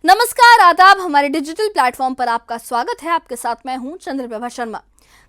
नमस्कार, आदाब। हमारे डिजिटल प्लेटफॉर्म पर आपका स्वागत है। आपके साथ मैं हूं चंद्रप्रभा शर्मा।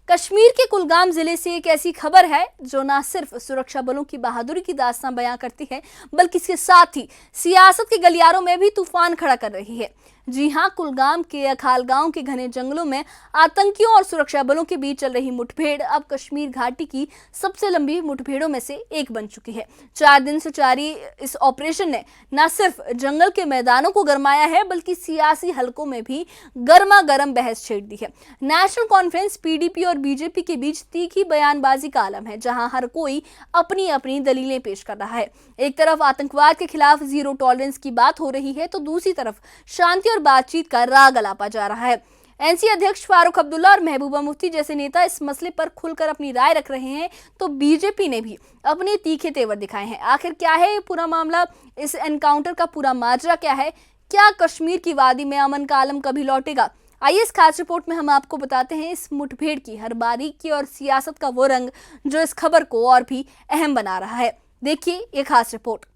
कश्मीर के कुलगाम जिले से एक ऐसी खबर है जो ना सिर्फ सुरक्षा बलों की बहादुरी की दास्तां बयां करती है, बल्कि इसके साथ ही सियासत के गलियारों में भी तूफान खड़ा कर रही है। जी हां, कुलगाम के अखाल गांव के घने जंगलों में आतंकियों और सुरक्षा बलों के बीच चल रही मुठभेड़ अब कश्मीर घाटी की सबसे लंबी मुठभेड़ों में से एक बन चुकी है। 4 दिन से जारी इस ऑपरेशन ने न सिर्फ जंगल के मैदानों को गरमाया है, बल्कि सियासी हलकों में भी गर्मा गर्म बहस छेड़ दी है। नेशनल कॉन्फ्रेंस, पीडीपी और बीजेपी के बीच तीखी बयानबाजी का आलम है, जहां हर कोई अपनी अपनी दलीलें पेश कर रहा है। एक तरफ आतंकवाद के खिलाफ जीरो टॉलरेंस की बात हो रही है, तो दूसरी तरफ शांति और बातचीत का राग अलापा जा रहा है। एनसी अध्यक्ष फारूक अब्दुल्ला और महबूबा मुफ्ती जैसे नेता इस मसले पर खुलकर अपनी राय रख रहे हैं, तो बीजेपी ने भी अपने तीखे तेवर दिखाए हैं। आखिर क्या है ये पूरा मामला? इस एनकाउंटर का पूरा माजरा क्या है? क्या कश्मीर की वादी में अमन का आलम कभी लौटेगा? आइए इस खास रिपोर्ट में हम आपको बताते हैं इस मुठभेड़ की हर बारीकी और सियासत का वो रंग जो इस खबर को और भी अहम बना रहा है। देखिए ये खास रिपोर्ट।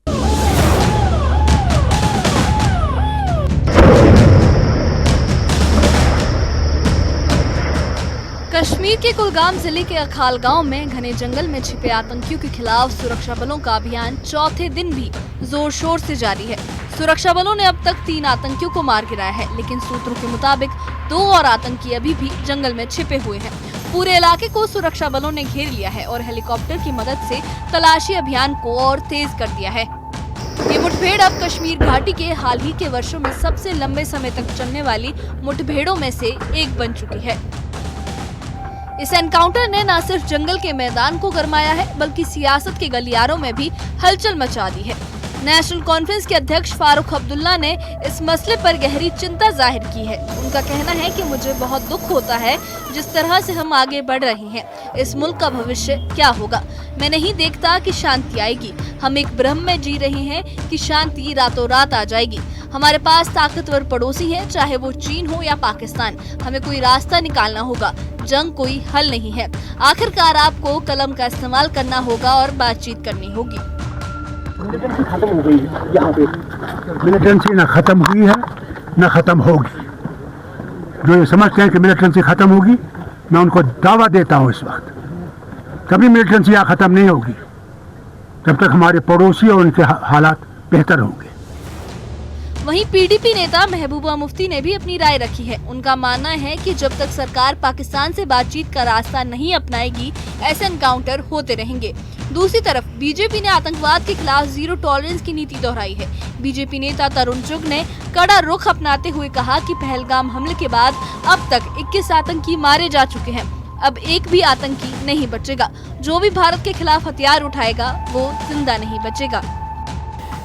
कश्मीर के कुलगाम जिले के अखाल गांव में घने जंगल में छिपे आतंकियों के खिलाफ सुरक्षा बलों का अभियान चौथे दिन भी जोर शोर से जारी है। सुरक्षा बलों ने अब तक 3 आतंकियों को मार गिराया है, लेकिन सूत्रों के मुताबिक 2 और आतंकी अभी भी जंगल में छिपे हुए हैं। पूरे इलाके को सुरक्षा बलों ने घेर लिया है और हेलीकॉप्टर की मदद से तलाशी अभियान को और तेज कर दिया है। ये मुठभेड़ अब कश्मीर घाटी के हाल ही के वर्षों में सबसे लंबे समय तक चलने वाली मुठभेड़ों में से एक बन चुकी है। इस एनकाउंटर ने न सिर्फ जंगल के मैदान को गरमाया है, बल्कि सियासत के गलियारों में भी हलचल मचा दी है। नेशनल कॉन्फ्रेंस के अध्यक्ष फारूक अब्दुल्ला ने इस मसले पर गहरी चिंता जाहिर की है। उनका कहना है कि मुझे बहुत दुख होता है जिस तरह से हम आगे बढ़ रहे हैं। इस मुल्क का भविष्य क्या होगा? मैं नहीं देखता कि शांति आएगी। हम एक भ्रम में जी रहे हैं कि शांति रातों रात आ जाएगी। हमारे पास ताकतवर पड़ोसी हैं, चाहे वो चीन हो या पाकिस्तान। हमें कोई रास्ता निकालना होगा। जंग कोई हल नहीं है। आखिरकार आपको कलम का इस्तेमाल करना होगा और बातचीत करनी होगी। मिलिटेंसी खत्म हो गई है यहाँ पे। मिलिटेंसी ना खत्म हुई है ना खत्म होगी। जो ये समझते हैं कि मिलिटेंसी खत्म होगी, मैं उनको दावा देता हूँ इस वक्त कभी मिलिटेंसी यहाँ खत्म नहीं होगी जब तक हमारे पड़ोसी और उनके हालात बेहतर होंगे। वहीं पीडीपी नेता महबूबा मुफ्ती ने भी अपनी राय रखी है। उनका मानना है कि जब तक सरकार पाकिस्तान से बातचीत का रास्ता नहीं अपनाएगी, ऐसे एनकाउंटर होते रहेंगे। दूसरी तरफ बीजेपी ने आतंकवाद के खिलाफ जीरो टॉलरेंस की नीति दोहराई है। बीजेपी नेता तरुण चुग ने कड़ा रुख अपनाते हुए कहा कि पहलगाम हमले के बाद अब तक 21 आतंकी मारे जा चुके हैं। अब एक भी आतंकी नहीं बचेगा। जो भी भारत के खिलाफ हथियार उठाएगा वो जिंदा नहीं बचेगा।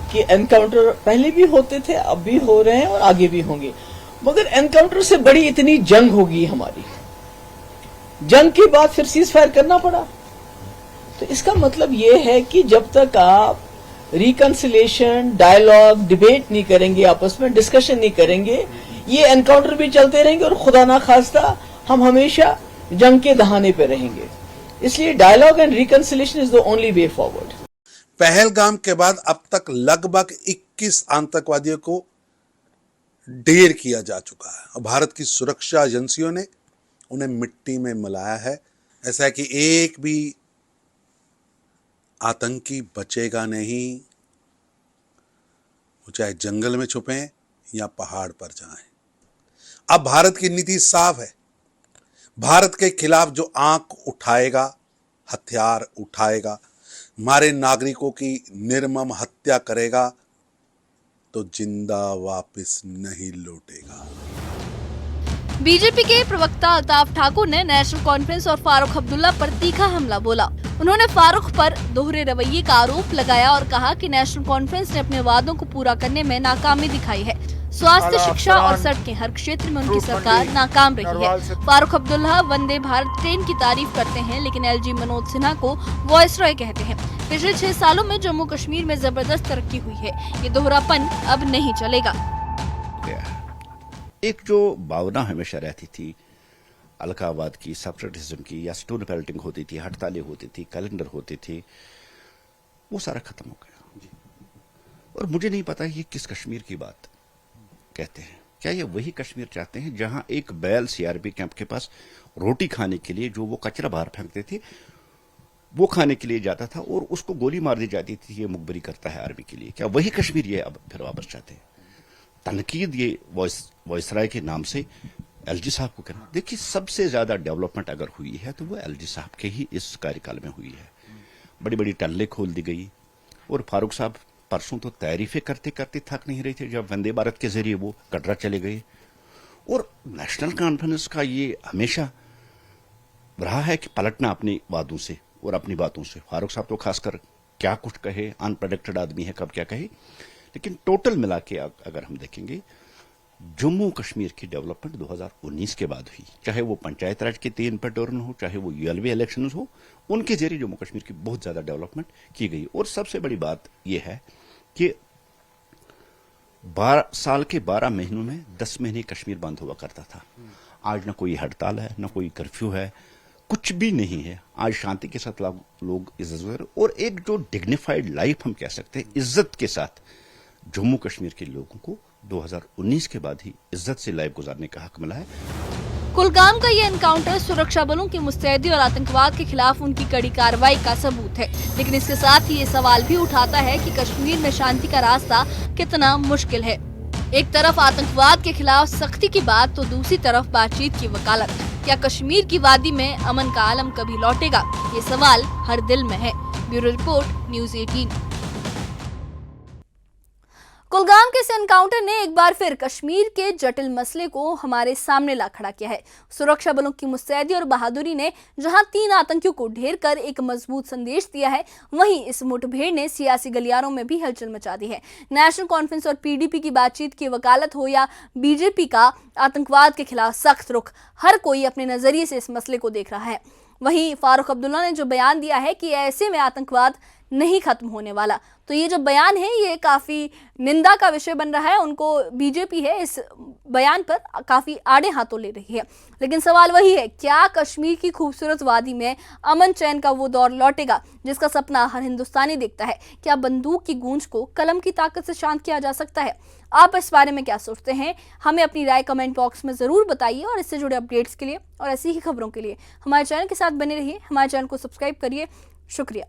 कि एनकाउंटर पहले भी होते थे, अब भी हो रहे हैं और आगे भी होंगे, मगर एनकाउंटर से बड़ी इतनी जंग होगी हमारी। जंग के बाद फिर सीज फायर करना पड़ा। तो इसका मतलब ये है कि जब तक आप रिकंसिलेशन, डायलॉग, डिबेट नहीं करेंगे, आपस में डिस्कशन नहीं करेंगे, ये एनकाउंटर भी चलते रहेंगे और खुदा ना खास्ता हम हमेशा जंग के दहाने पे रहेंगे। इसलिए dialogue and reconciliation is the only way forward. Pahalgam के बाद अब तक लगभग 21 आतंकवादियों को ढेर किया जा चुका है और भारत की सुरक्षा एजेंसियों ने उन्हें मिट्टी में मिलाया है। ऐसा है कि एक भी आतंकी बचेगा नहीं, वो चाहे जंगल में छुपे या पहाड़ पर जाएं। अब भारत की नीति साफ है। भारत के खिलाफ जो आंख उठाएगा, हथियार उठाएगा, हमारे नागरिकों की निर्मम हत्या करेगा, तो जिंदा वापस नहीं लौटेगा। बीजेपी के प्रवक्ता अल्ताफ ठाकुर ने नेशनल कॉन्फ्रेंस और फारूक अब्दुल्ला पर तीखा हमला बोला। उन्होंने फारूक पर दोहरे रवैये का आरोप लगाया और कहा कि नेशनल कॉन्फ्रेंस ने अपने वादों को पूरा करने में नाकामी दिखाई है। स्वास्थ्य, शिक्षा और सड़कें, हर क्षेत्र में उनकी सरकार नाकाम रही है। फारूक अब्दुल्ला वंदे भारत ट्रेन की तारीफ करते हैं, लेकिन एलजी मनोज सिन्हा को वॉयसरॉय कहते हैं। पिछले 6 सालों में जम्मू कश्मीर में जबरदस्त तरक्की हुई है। ये दोहरापन अब नहीं चलेगा। एक जो भावना हमेशा रहती थी अलगाववाद की, सेपरेटिज्म की, या स्टोन पेल्टिंग होती थी, हड़तालें होती थी, कैलेंडर होती थी, वो सारा खत्म हो गया। और मुझे नहीं पता ये किस कश्मीर की बात कहते हैं, क्या ये वही कश्मीर चाहते हैं जहां एक बैल सीआरपी कैंप के पास रोटी खाने के लिए, जो वो कचरा बाहर फेंकते थे, वो खाने के लिए जाता था और उसको गोली मार दी जाती थी, ये मुखबरी करता है आर्मी के लिए? क्या वही कश्मीर ये अब फिर वापस चाहते हैं? तनकीद ये वॉइसराय के नाम से एलजी साहब को करना। देखिए, सबसे ज्यादा डेवलपमेंट अगर हुई है तो वो एलजी साहब के ही इस कार्यकाल में हुई है। बड़ी बड़ी टल्ले खोल दी गई और फारूक साहब परसों तो तारीफें करते करते थक नहीं रहे थे जब वंदे भारत के जरिए वो कटरा चले गए। और नेशनल कॉन्फ्रेंस का ये हमेशा रहा है कि पलटना अपनी वादों से और अपनी बातों से। फारूक साहब तो खासकर क्या कुछ कहे, अनप्रेडिक्टेड आदमी है, कब क्या कहे। लेकिन टोटल मिला के अगर हम देखेंगे, जम्मू कश्मीर की डेवलपमेंट 2019 के बाद हुई, चाहे वो पंचायत राज के 3 पैटर्न हो, चाहे वो यूएलबी इलेक्शन हो, उनके जरिए जम्मू कश्मीर की बहुत ज्यादा डेवलपमेंट की गई। और सबसे बड़ी बात यह है कि 12 साल के 12 महीनों में 10 महीने कश्मीर बंद हुआ करता था। आज ना कोई हड़ताल है, ना कोई कर्फ्यू है, कुछ भी नहीं है। आज शांति के साथ लोग इज्जत और एक जो डिग्निफाइड लाइफ हम कह सकते हैं, इज्जत के साथ जम्मू कश्मीर के लोगों को 2019 के बाद ही इज्जत से लाइफ गुजारने का हक मिला है। कुलगाम का ये एनकाउंटर सुरक्षा बलों की मुस्तैदी और आतंकवाद के खिलाफ उनकी कड़ी कार्रवाई का सबूत है, लेकिन इसके साथ ही ये सवाल भी उठाता है कि कश्मीर में शांति का रास्ता कितना मुश्किल है। एक तरफ आतंकवाद के खिलाफ सख्ती की बात तो दूसरी तरफ बातचीत की वकालत। क्या कश्मीर की वादी में अमन का आलम कभी लौटेगा? ये सवाल हर दिल में है। Bureau report, news 18। कुलगाम के इस एनकाउंटर ने एक बार फिर कश्मीर के जटिल मसले को हमारे सामने ला खड़ा किया है। सुरक्षा बलों की मुस्तैदी और बहादुरी ने जहां 3 आतंकियों को ढेर कर एक मजबूत संदेश दिया है, वहीं इस मुठभेड़ ने सियासी गलियारों में भी हलचल मचा दी है। नेशनल कॉन्फ्रेंस और पीडीपी की बातचीत की वकालत हो या बीजेपी का आतंकवाद के खिलाफ सख्त रुख, हर कोई अपने नजरिए से इस मसले को देख रहा है। वहीं फारूक अब्दुल्ला ने जो बयान दिया है कि ऐसे में आतंकवाद नहीं खत्म होने वाला, तो ये जो बयान है ये काफी निंदा का विषय बन रहा है। उनको बीजेपी है इस बयान पर काफी आड़े हाथों ले रही है। लेकिन सवाल वही है, क्या कश्मीर की खूबसूरत वादी में अमन चैन का वो दौर लौटेगा जिसका सपना हर हिंदुस्तानी देखता है? क्या बंदूक की गूंज को कलम की ताकत से शांत किया जा सकता है? आप इस बारे में क्या सोचते हैं? हमें अपनी राय कमेंट बॉक्स में जरूर बताइए और इससे जुड़े अपडेट्स के लिए और ऐसी ही खबरों के लिए हमारे चैनल के साथ बने रहिए। हमारे चैनल को सब्सक्राइब करिए। शुक्रिया।